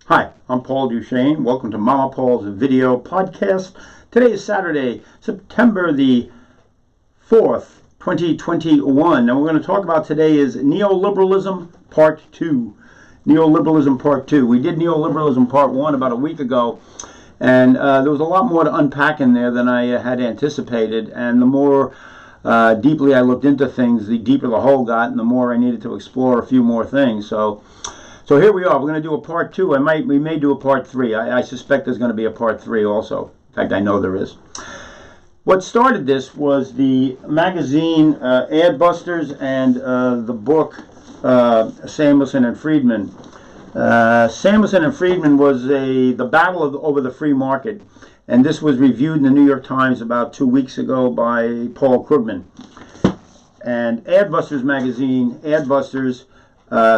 Hi, I'm Paul Duchesne. Welcome to Mama Paul's video podcast. Today is Saturday, September the 4th, 2021. And we're going to talk about today is Neoliberalism Part 2. Neoliberalism Part 2. We did Neoliberalism Part 1 about a week ago. And there was a lot more to unpack in there than I had anticipated. And the more deeply I looked into things, the deeper the hole got, and the more I needed to explore a few more things. So here we are. We're going to do a part 2. We may do a part 3. I suspect there's going to be a part 3 also. In fact, I know there is. What started this was the magazine Adbusters and the book Samuelson and Friedman. Samuelson and Friedman was the battle over the free market, and this was reviewed in the New York Times about 2 weeks ago by Paul Krugman. And Adbusters magazine, Adbusters.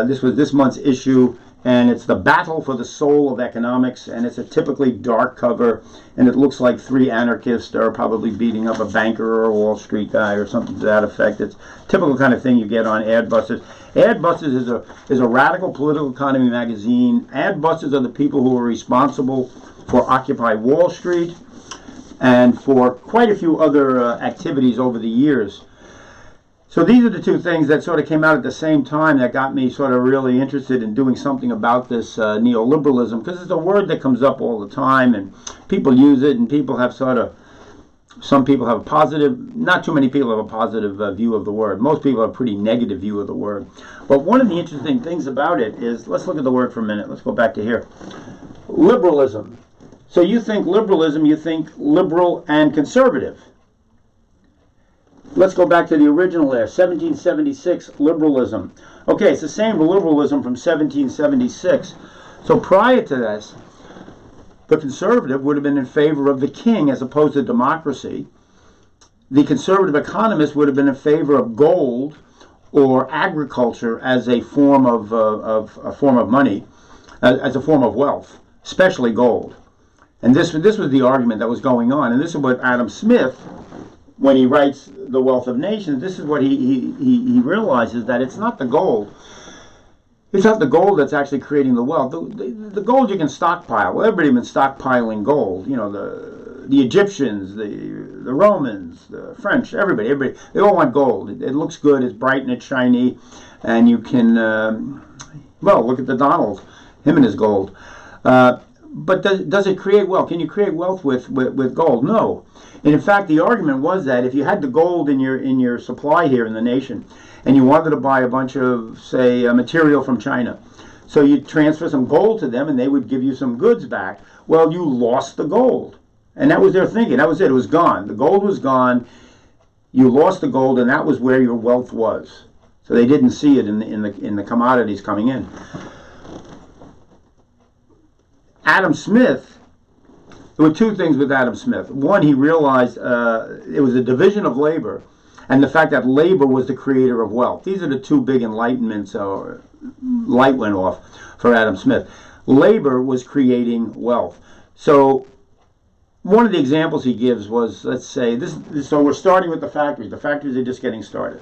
This was this month's issue, and it's the battle for the soul of economics, and it's a typically dark cover, and it looks like three anarchists are probably beating up a banker or a Wall Street guy or something to that effect. It's typical kind of thing you get on Adbusters. Adbusters is a radical political economy magazine. Adbusters are the people who are responsible for Occupy Wall Street and for quite a few other activities over the years. So these are the two things that sort of came out at the same time that got me sort of really interested in doing something about this neoliberalism, because it's a word that comes up all the time and people use it, and people have some people have a positive, not too many people have a positive view of the word. Most people have a pretty negative view of the word. But one of the interesting things about it is, let's look at the word for a minute. Let's go back to here. Liberalism. So you think liberalism, you think liberal and conservative. Let's go back to the original there, 1776, liberalism. Okay, it's the same liberalism from 1776. So prior to this, the conservative would have been in favor of the king as opposed to democracy. The conservative economist would have been in favor of gold or agriculture as a form of money, as a form of wealth, especially gold. And this was the argument that was going on. And this is what Adam Smith, when he writes The Wealth of Nations, this is what he realizes, that it's not the gold. It's not the gold that's actually creating the wealth. The gold you can stockpile. Well, everybody has been stockpiling gold. You know, the Egyptians, the Romans, the French, everybody, they all want gold. It looks good, it's bright and it's shiny, and you can, well, look at the Donald, him and his gold. But does it create wealth? Can you create wealth with gold? No. And in fact, the argument was that if you had the gold in your supply here in the nation, and you wanted to buy a bunch of, say, material from China, so you transfer some gold to them, and they would give you some goods back. Well, you lost the gold, and that was their thinking. That was it. It was gone. The gold was gone. You lost the gold, and that was where your wealth was. So they didn't see it in the commodities coming in. Adam Smith, there were two things with Adam Smith. One, he realized it was a division of labor, and the fact that labor was the creator of wealth. These are the two big enlightenments, or light went off for Adam Smith. Labor was creating wealth. So one of the examples he gives was, let's say, so we're starting with the factories. The factories are just getting started.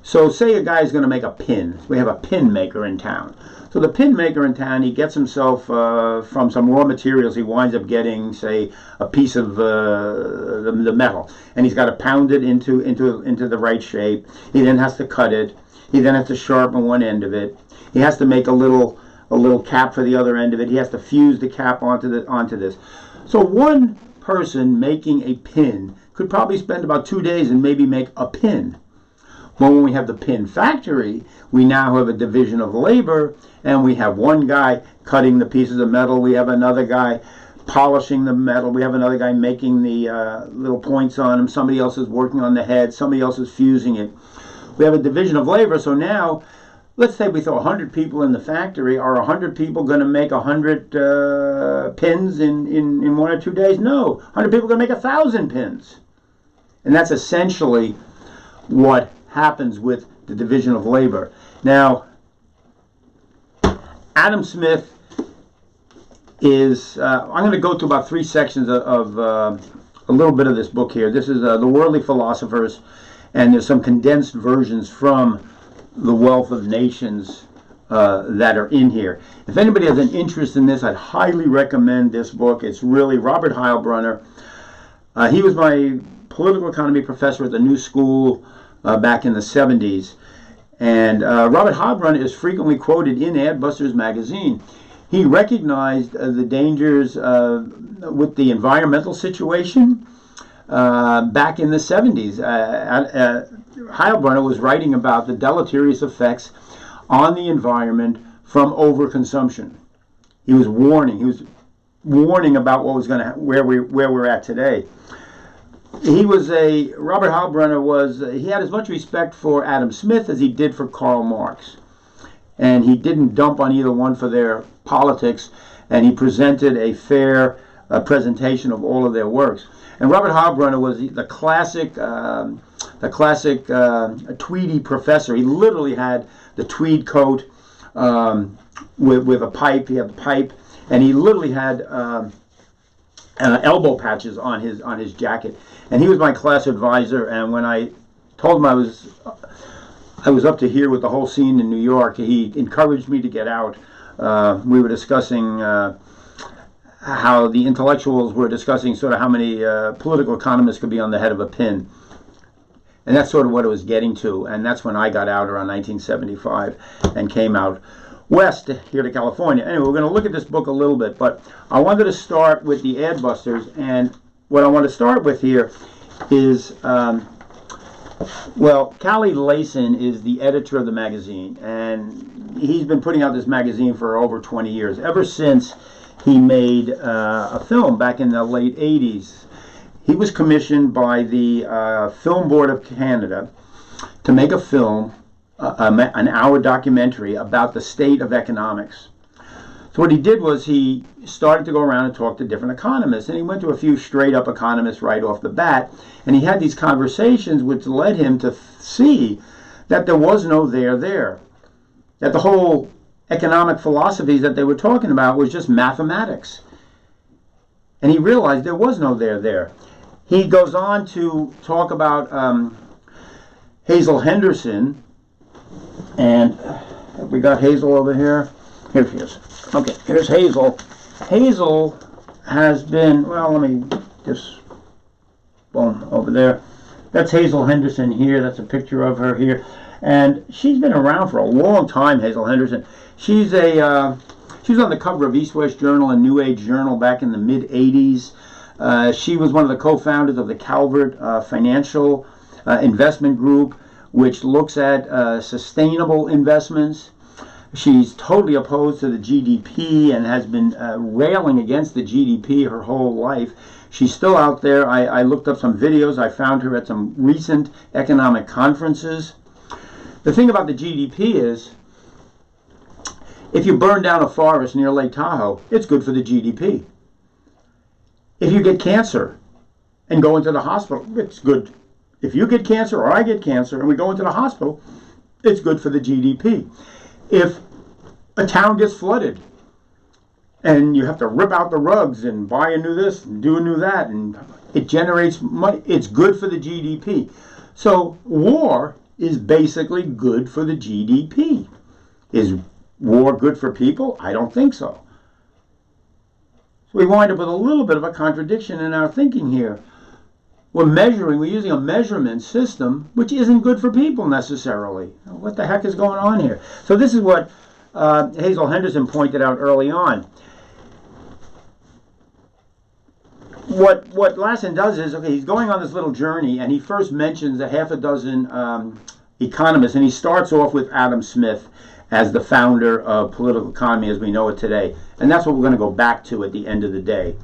So say a guy is going to make a pin. We have a pin maker in town. So the pin maker in town, he gets himself from some raw materials. He winds up getting, say, a piece of the metal, and he's got to pound it into the right shape. He then has to cut it. He then has to sharpen one end of it. He has to make a little cap for the other end of it. He has to fuse the cap onto this. So one person making a pin could probably spend about 2 days and maybe make a pin. Well, when we have the pin factory, we now have a division of labor, and we have one guy cutting the pieces of metal. We have another guy polishing the metal. We have another guy making the little points on them. Somebody else is working on the head. Somebody else is fusing it. We have a division of labor. So now, let's say we throw 100 people in the factory. Are 100 people going to make 100 pins in 1 or 2 days? No. 100 people are going to make 1,000 pins. And that's essentially what happens with the division of labor. Now, Adam Smith is, I'm going to go to about 3 sections of a little bit of this book here. This is The Worldly Philosophers, and there's some condensed versions from The Wealth of Nations, that are in here. If anybody has an interest in this, I'd highly recommend this book. It's really Robert Heilbronner. He was my political economy professor at the New School back in the 70s. And Robert Heilbronner is frequently quoted in Adbusters magazine. He recognized the dangers with the environmental situation back in the 70s. Heilbronner was writing about the deleterious effects on the environment from overconsumption. He was warning. He was warning about what was going to where we're at today. Robert Heilbronner he had as much respect for Adam Smith as he did for Karl Marx. And he didn't dump on either one for their politics, and he presented a fair presentation of all of their works. And Robert Heilbronner was the classic tweedy professor. He literally had the tweed coat with a pipe. He had the pipe, and he literally had elbow patches on his jacket. And he was my class advisor. And when I told him I was up to here with the whole scene in New York, he encouraged me to get out. We were discussing how the intellectuals were discussing sort of how many political economists could be on the head of a pin. And that's sort of what it was getting to. And that's when I got out around 1975 and came out west here to California. Anyway, we're going to look at this book a little bit, but I wanted to start with the Adbusters. And what I want to start with here is, Callie Layson is the editor of the magazine, and he's been putting out this magazine for over 20 years, ever since he made a film back in the late 80s. He was commissioned by the Film Board of Canada to make a film, an hour documentary about the state of economics. So what he did was he started to go around and talk to different economists, and he went to a few straight-up economists right off the bat, and he had these conversations which led him to see that there was no there, that the whole economic philosophies that they were talking about was just mathematics. And he realized there was no there. He goes on to talk about Hazel Henderson, and we got Hazel over here. Here she is. Okay, here's Hazel. Hazel has been, let me just, boom, over there. That's Hazel Henderson here. That's a picture of her here. And she's been around for a long time, Hazel Henderson. She was on the cover of East West Journal and New Age Journal back in the mid-'80s. She was one of the co-founders of the Calvert Financial Investment Group, which looks at sustainable investments. She's totally opposed to the GDP and has been railing against the GDP her whole life. She's still out there. I looked up some videos. I found her at some recent economic conferences. The thing about the GDP is, if you burn down a forest near Lake Tahoe, it's good for the GDP. If you get cancer and go into the hospital, it's good. If you get cancer or I get cancer and we go into the hospital, it's good for the GDP. If a town gets flooded and you have to rip out the rugs and buy a new this and do a new that, and it generates money, it's good for the GDP. So war is basically good for the GDP. Is war good for people? I don't think so. So we wind up with a little bit of a contradiction in our thinking here. We're using a measurement system which isn't good for people necessarily. What the heck is going on here? So this is what Hazel Henderson pointed out early on. What Layson does is, okay, he's going on this little journey, and he first mentions a half a dozen economists, and he starts off with Adam Smith as the founder of political economy as we know it today. And that's what we're going to go back to at the end of the day.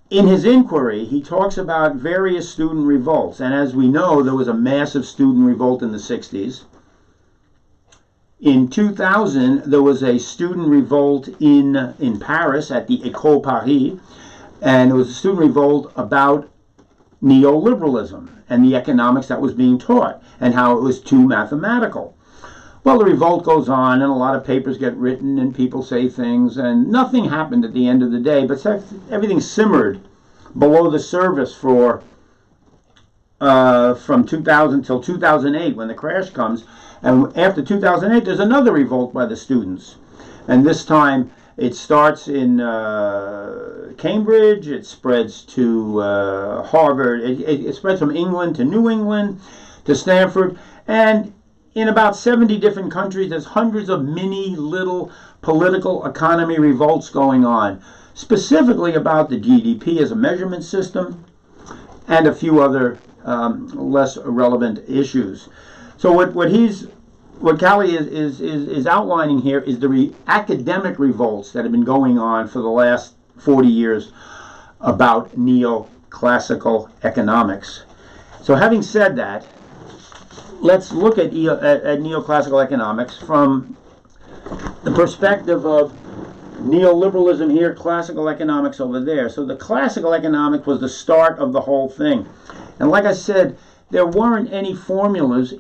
In his inquiry, he talks about various student revolts, and as we know, there was a massive student revolt in the 60s. In 2000, there was a student revolt in Paris at the École Paris, and it was a student revolt about neoliberalism and the economics that was being taught and how it was too mathematical. Well, the revolt goes on, and a lot of papers get written, and people say things, and nothing happened at the end of the day, but everything simmered below the surface for from 2000 till 2008 when the crash comes. And after 2008, there's another revolt by the students. And this time it starts in Cambridge, it spreads to Harvard, it spreads from England to New England to Stanford, and in about 70 different countries there's hundreds of mini little political economy revolts going on, specifically about the GDP as a measurement system and a few other less relevant issues. So what Callie is outlining here is the academic revolts that have been going on for the last 40 years about neoclassical economics. So having said that, let's look at neoclassical economics from the perspective of neoliberalism here, classical economics over there. So the classical economics was the start of the whole thing. And like I said, there weren't any formulas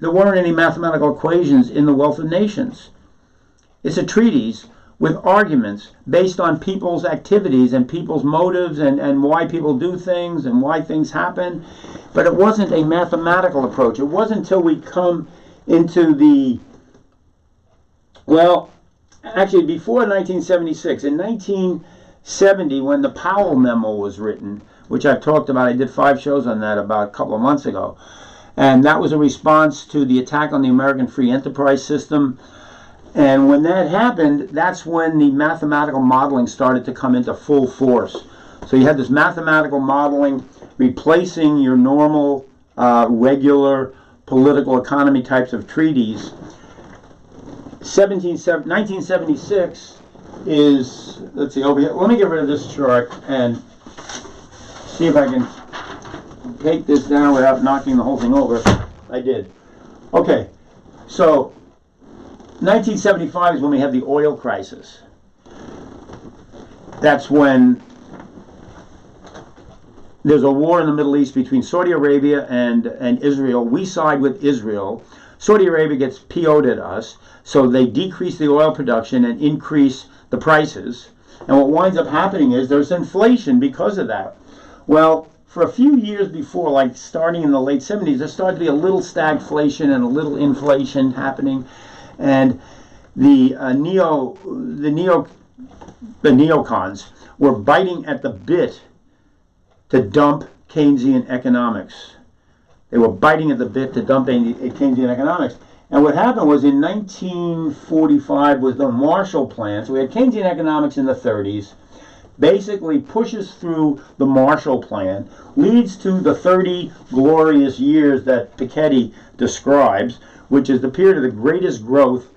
there weren't any mathematical equations in The Wealth of Nations. It's a treatise with arguments based on people's activities and people's motives and why people do things and why things happen. But it wasn't a mathematical approach. It wasn't until we come into actually before 1976. In 1970, when the Powell Memo was written, which I've talked about, I did 5 shows on that about a couple of months ago. And that was a response to the attack on the American free enterprise system. And when that happened, that's when the mathematical modeling started to come into full force. So you had this mathematical modeling replacing your normal, regular political economy types of treaties. 1976 is, let's see, over here. Let me get rid of this chart and see if I can take this down without knocking the whole thing over. I did. Okay, so 1975 is when we have the oil crisis. That's when there's a war in the Middle East between Saudi Arabia and Israel. We side with Israel. Saudi Arabia gets PO'd at us, so they decrease the oil production and increase the prices. And what winds up happening is there's inflation because of that. Well, for a few years before, like starting in the late 70s, there started to be a little stagflation and a little inflation happening. And the neocons were biting at the bit to dump Keynesian economics. They were biting at the bit to dump Keynesian economics. And what happened was in 1945 was the Marshall Plan. So we had Keynesian economics in the 30s, basically pushes through the Marshall Plan, leads to the 30 glorious years that Piketty describes, which is the period of the greatest growth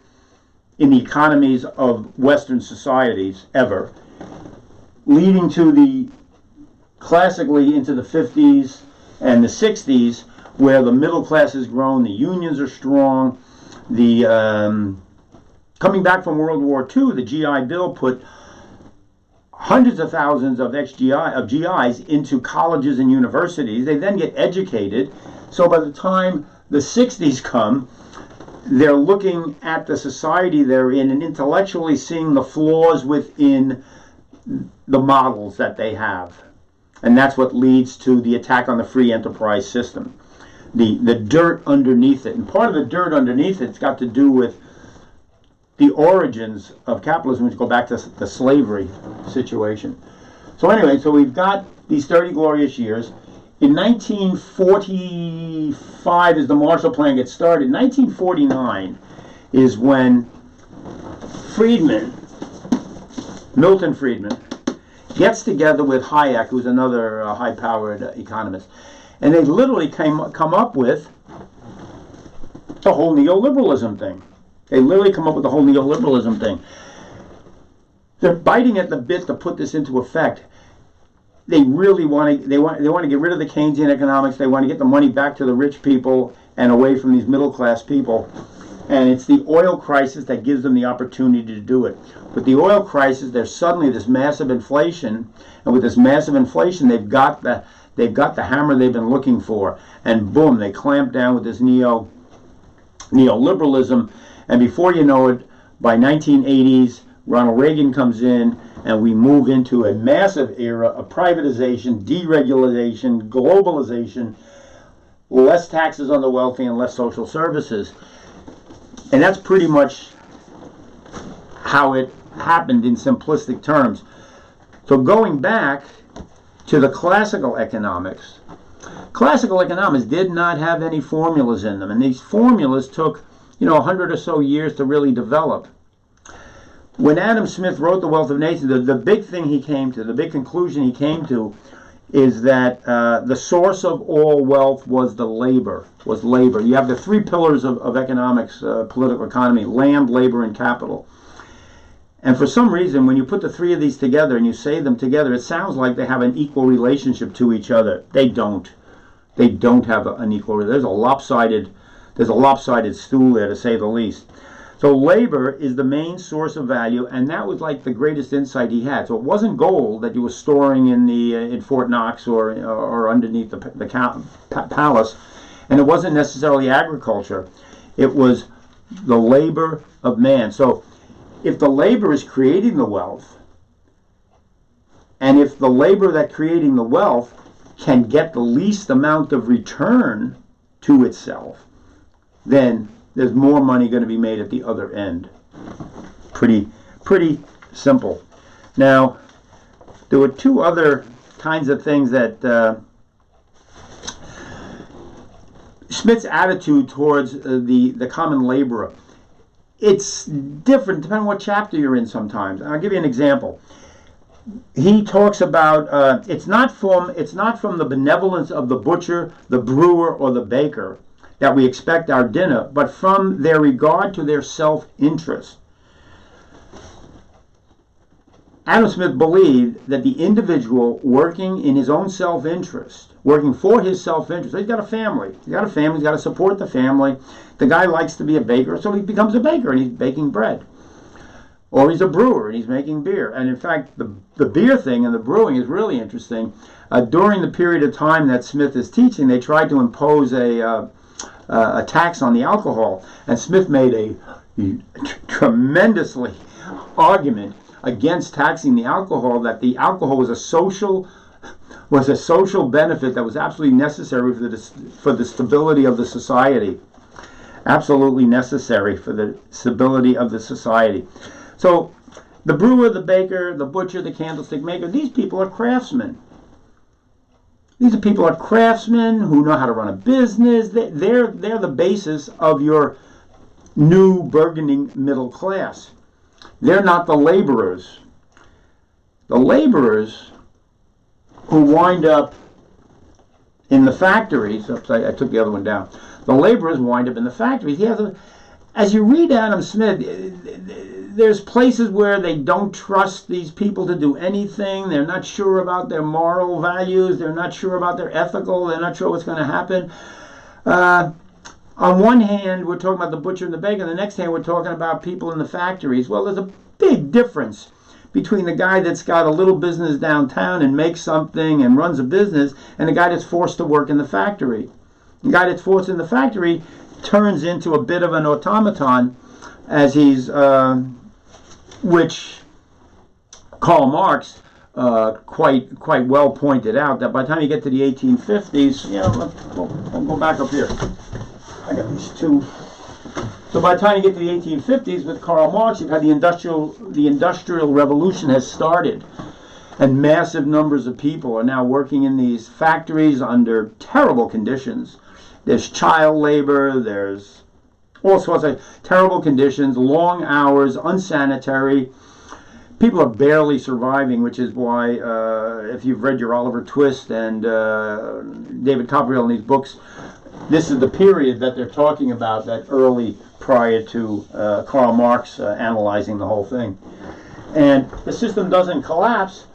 in the economies of Western societies ever, leading to classically into the 50s and the 60s, where the middle class has grown, the unions are strong. Coming back from World War II, the GI Bill put hundreds of thousands of GIs into colleges and universities. They then get educated. So by the time the 60s come, they're looking at the society they're in and intellectually seeing the flaws within the models that they have. And that's what leads to the attack on the free enterprise system. The dirt underneath it. And part of the dirt underneath it's got to do with the origins of capitalism, which go back to the slavery situation. So anyway, so we've got these 30 glorious years. In 1945 is the Marshall Plan gets started. 1949 is when Milton Friedman, gets together with Hayek, who's another high-powered economist, and they literally come up with the whole neoliberalism thing. They literally come up with the whole neoliberalism thing. They're biting at the bit to put this into effect. They really want to get rid of the Keynesian economics. They want to get the money back to the rich people and away from these middle class people. And it's the oil crisis that gives them the opportunity to do it. With the oil crisis, there's suddenly this massive inflation, and with this massive inflation, they've got the hammer they've been looking for, and boom, they clamp down with this neoliberalism. And before you know it, by 1980s, Ronald Reagan comes in, and we move into a massive era of privatization, deregulation, globalization, less taxes on the wealthy and less social services. And that's pretty much how it happened in simplistic terms. So going back to the classical economics did not have any formulas in them, and these formulas took 100 or so years to really develop. When Adam Smith wrote The Wealth of Nations, the big thing he came to, the big conclusion he came to, is that the source of all wealth was labor. You have the three pillars of economics, political economy: land, labor, and capital. And for some reason, when you put the three of these together and you say them together, it sounds like they have an equal relationship to each other. They don't. They don't have an equal. There's a lopsided stool there, to say the least. So labor is the main source of value, and that was like the greatest insight he had. So it wasn't gold that you were storing in Fort Knox or underneath the palace, and it wasn't necessarily agriculture. It was the labor of man. So if the labor is creating the wealth, and if the labor that creating the wealth can get the least amount of return to itself, then there's more money going to be made at the other end. Pretty simple. Now, there were two other kinds of things that Smith's attitude towards the common laborer. It's different depending on what chapter you're in sometimes. I'll give you an example. He talks about it's not from the benevolence of the butcher, the brewer, or the baker that we expect our dinner, but from their regard to their self-interest. Adam Smith believed that the individual working in his own self-interest, working for his self-interest, he's got a family. He's got to support the family. The guy likes to be a baker, so he becomes a baker and he's baking bread. Or he's a brewer and he's making beer. And in fact, the beer thing and the brewing is really interesting. During the period of time that Smith is teaching, they tried to impose a tax on the alcohol, and Smith made a tremendously argument against taxing the alcohol, that the alcohol was a social benefit that was absolutely necessary for the stability of the society. Absolutely necessary for the stability of the society. So the brewer, the baker, the butcher, the candlestick maker, these people are craftsmen. These people are craftsmen who know how to run a business. They're the basis of your new burgeoning middle class. They're not the laborers. The laborers who wind up in the factories, oops, I took the other one down. The laborers wind up in the factories. As you read Adam Smith, there's places where they don't trust these people to do anything. They're not sure about their moral values. They're not sure about their ethical. They're not sure what's going to happen. On one hand, we're talking about the butcher and the baker. On the next hand, we're talking about people in the factories. Well, there's a big difference between the guy that's got a little business downtown and makes something and runs a business, and the guy that's forced to work in the factory. The guy that's forced in the factory turns into a bit of an automaton, as he's, which Karl Marx quite well pointed out, that by the time you get to the 1850s, we'll go back up here. I got these two. So by the time you get to the 1850s with Karl Marx, you've had the industrial revolution has started, and massive numbers of people are now working in these factories under terrible conditions. There's child labor, there's all sorts of terrible conditions, long hours, unsanitary. People are barely surviving, which is why, if you've read your Oliver Twist and David Copperfield in these books, this is the period that they're talking about, that early prior to Karl Marx analyzing the whole thing. And the system doesn't collapse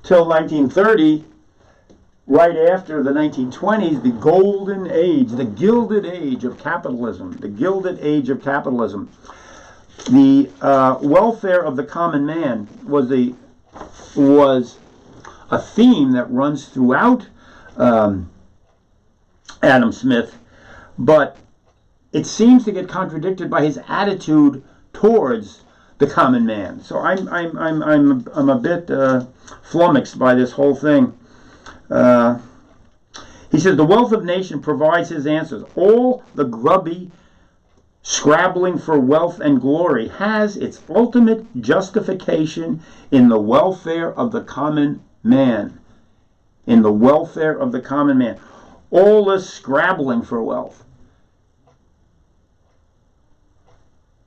till 1930, right after the 1920s, the golden age, the gilded age of capitalism, the gilded age of capitalism. The welfare of the common man was a theme that runs throughout Adam Smith, but it seems to get contradicted by his attitude towards the common man. So I'm a bit flummoxed by this whole thing. He says the wealth of nation provides his answers. All the grubby scrabbling for wealth and glory has its ultimate justification in the welfare of the common man. In the welfare of the common man. All this scrabbling for wealth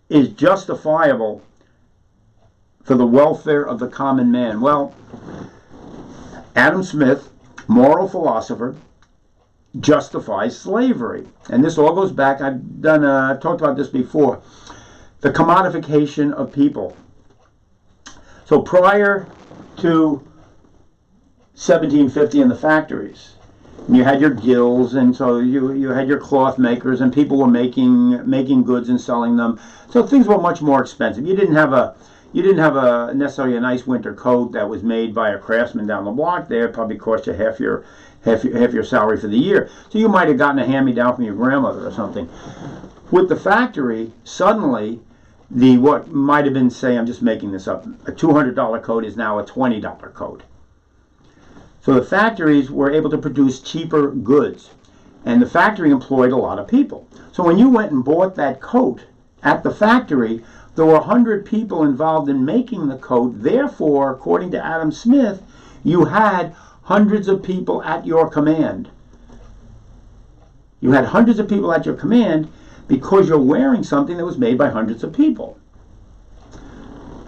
is justifiable for the welfare of the common man. Well, Adam Smith, moral philosopher, justifies slavery. And this all goes back, I've talked about this before, the commodification of people. So prior to 1750 in the factories, you had your guilds, and so you had your cloth makers, and people were making goods and selling them. So things were much more expensive. You didn't have a necessarily a nice winter coat that was made by a craftsman down the block there. It probably cost you half your salary for the year. So you might have gotten a hand-me-down from your grandmother or something. With the factory, suddenly what might have been, say, I'm just making this up, a $200 coat is now a $20 coat. So the factories were able to produce cheaper goods, and the factory employed a lot of people. So when you went and bought that coat at the factory, there were 100 people involved in making the coat. Therefore, according to Adam Smith, you had hundreds of people at your command. You had hundreds of people at your command because you're wearing something that was made by hundreds of people.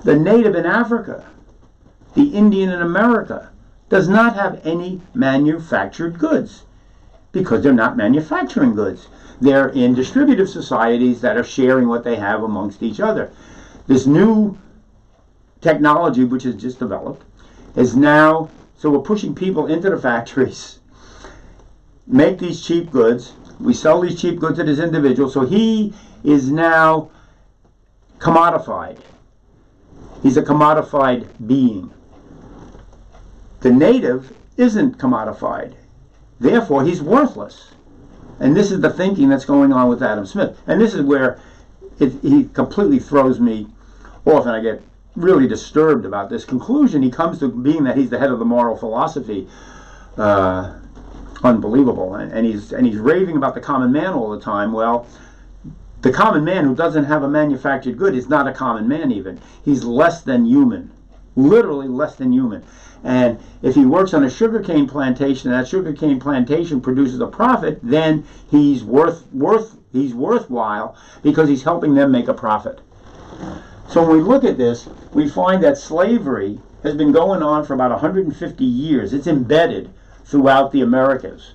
The native in Africa, the Indian in America, does not have any manufactured goods because they're not manufacturing goods. They're in distributive societies that are sharing what they have amongst each other. This new technology, which has just developed, is now, so we're pushing people into the factories, make these cheap goods. We sell these cheap goods to this individual, so he is now commodified. He's a commodified being. The native isn't commodified. Therefore, he's worthless. And this is the thinking that's going on with Adam Smith. And this is where he completely throws me off, and I get really disturbed about this conclusion. He comes to being that he's the head of the moral philosophy. Unbelievable. And he's raving about the common man all the time. Well, the common man who doesn't have a manufactured good is not a common man even. He's less than human. Literally less than human. And if he works on a sugarcane plantation and that sugarcane plantation produces a profit, then he's worthwhile because he's helping them make a profit. So when we look at this, we find that slavery has been going on for about 150 years. It's embedded throughout the Americas.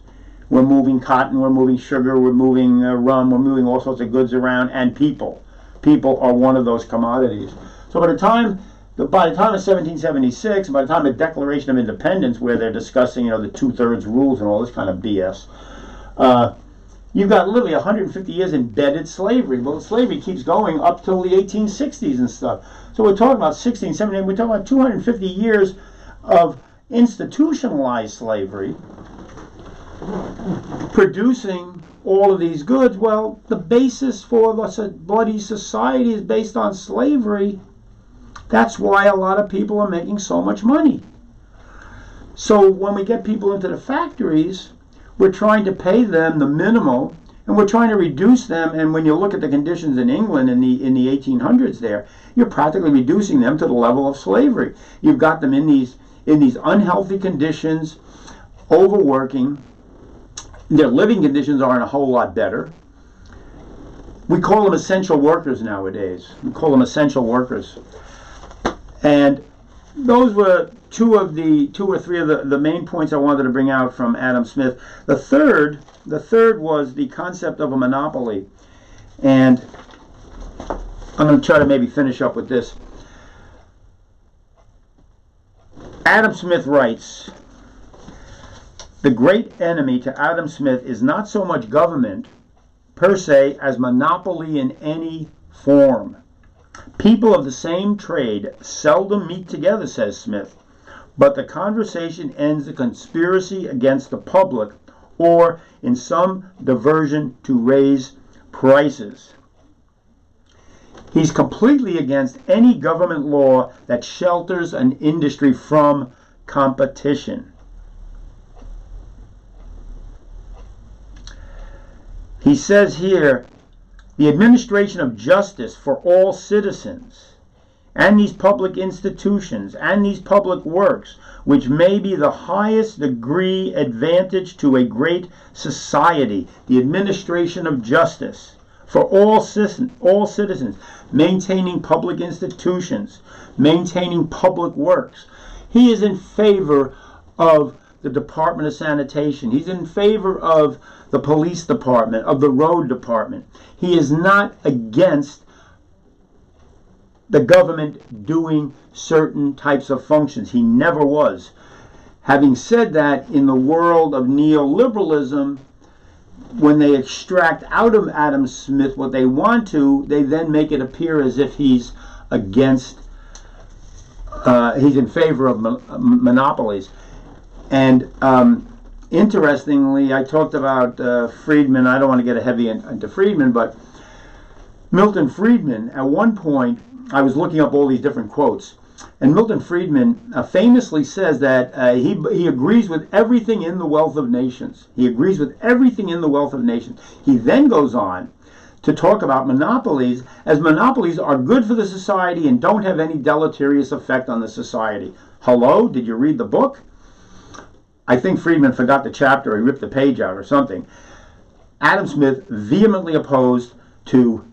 We're moving cotton, we're moving sugar, we're moving rum, we're moving all sorts of goods around, and people. People are one of those commodities. So by the time of 1776, by the time of the Declaration of Independence, where they're discussing, the 2/3 rules and all this kind of BS, you've got literally 150 years embedded slavery. Well, slavery keeps going up till the 1860s and stuff. So we're talking about 16, 17, we're talking about 250 years of institutionalized slavery, producing all of these goods. Well, the basis for the bloody society is based on slavery. That's why a lot of people are making so much money. So when we get people into the factories, we're trying to pay them the minimal, and we're trying to reduce them. And when you look at the conditions in England in the 1800s there, you're practically reducing them to the level of slavery. You've got them in these unhealthy conditions, overworking. Their living conditions aren't a whole lot better. We call them essential workers nowadays. We call them essential workers. And those were two or three of the main points I wanted to bring out from Adam Smith. The third was the concept of a monopoly. And I'm going to try to maybe finish up with this. Adam Smith writes, the great enemy to Adam Smith is not so much government per se as monopoly in any form. People of the same trade seldom meet together, says Smith, but the conversation ends in conspiracy against the public or in some diversion to raise prices. He's completely against any government law that shelters an industry from competition. He says here, the administration of justice for all citizens and these public institutions and these public works, which may be the highest degree advantage to a great society, the administration of justice for all citizens, maintaining public institutions, maintaining public works. He is in favor of the Department of Sanitation. He's in favor of the police department, of the road department. He is not against the government doing certain types of functions. He never was. Having said that, in the world of neoliberalism, when they extract out of Adam Smith what they want to, they then make it appear as if he's against, he's in favor of monopolies. And interestingly, I talked about Friedman. I don't want to get heavy into Friedman, but Milton Friedman, at one point, I was looking up all these different quotes, and Milton Friedman famously says that he agrees with everything in the Wealth of Nations. He agrees with everything in the Wealth of Nations. He then goes on to talk about monopolies, as monopolies are good for the society and don't have any deleterious effect on the society. Hello? Did you read the book? I think Friedman forgot the chapter, or he ripped the page out or something. Adam Smith vehemently opposed to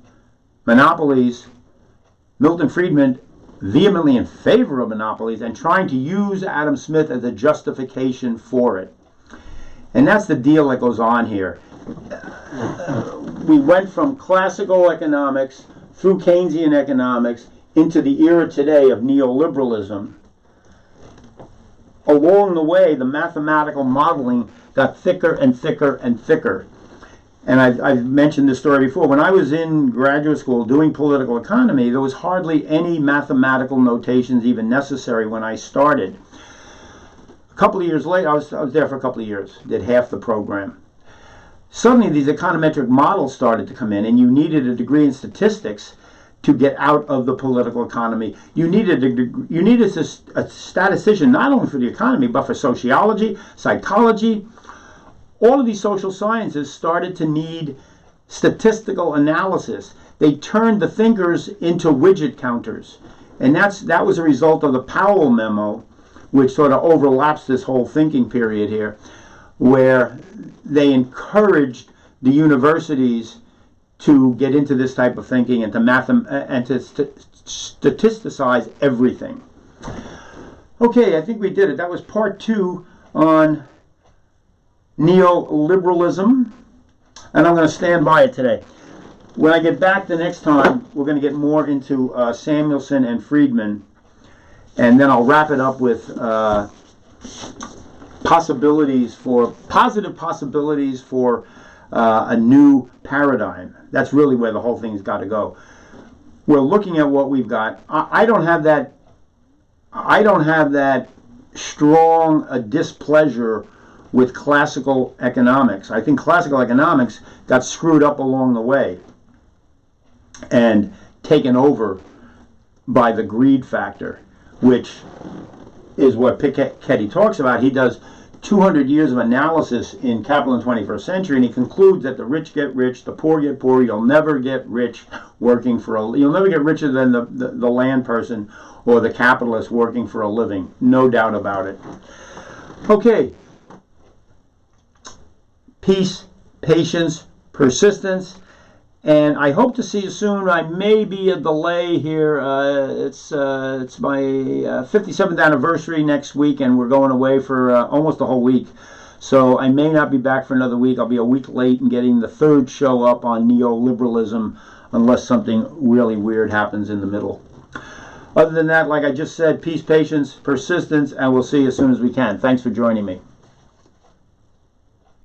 monopolies. Milton Friedman vehemently in favor of monopolies and trying to use Adam Smith as a justification for it. And that's the deal that goes on here. We went from classical economics through Keynesian economics into the era today of neoliberalism. Along the way, the mathematical modeling got thicker and thicker and thicker. And I've mentioned this story before. When I was in graduate school doing political economy, there was hardly any mathematical notations even necessary when I started. A couple of years later, I was there for a couple of years, did half the program. Suddenly these econometric models started to come in, and you needed a degree in statistics to get out of the political economy. You needed a statistician not only for the economy, but for sociology, psychology. All of these social sciences started to need statistical analysis. They turned the thinkers into widget counters. And that was a result of the Powell memo, which sort of overlaps this whole thinking period here, where they encouraged the universities to get into this type of thinking and to statisticize everything. Okay, I think we did it. That was part 2 on neoliberalism, and I'm going to stand by it today. When I get back the next time, we're going to get more into Samuelson and Friedman, and then I'll wrap it up with positive possibilities for a new paradigm. That's really where the whole thing's got to go. We're looking at what we've got. I don't have that strong a displeasure with classical economics. I think classical economics got screwed up along the way and taken over by the greed factor, which is what Piketty talks about. He does 200 years of analysis in Capital in the 21st Century, and he concludes that the rich get rich, the poor get poor. You'll never get rich working for you'll never get richer than the land person or the capitalist working for a living. No doubt about it. Okay. Peace, patience, persistence, and I hope to see you soon. I may be a delay here. It's my 57th anniversary next week, and we're going away for almost a whole week. So I may not be back for another week. I'll be a week late in getting the 3rd show up on neoliberalism, unless something really weird happens in the middle. Other than that, like I just said, peace, patience, persistence, and we'll see you as soon as we can. Thanks for joining me.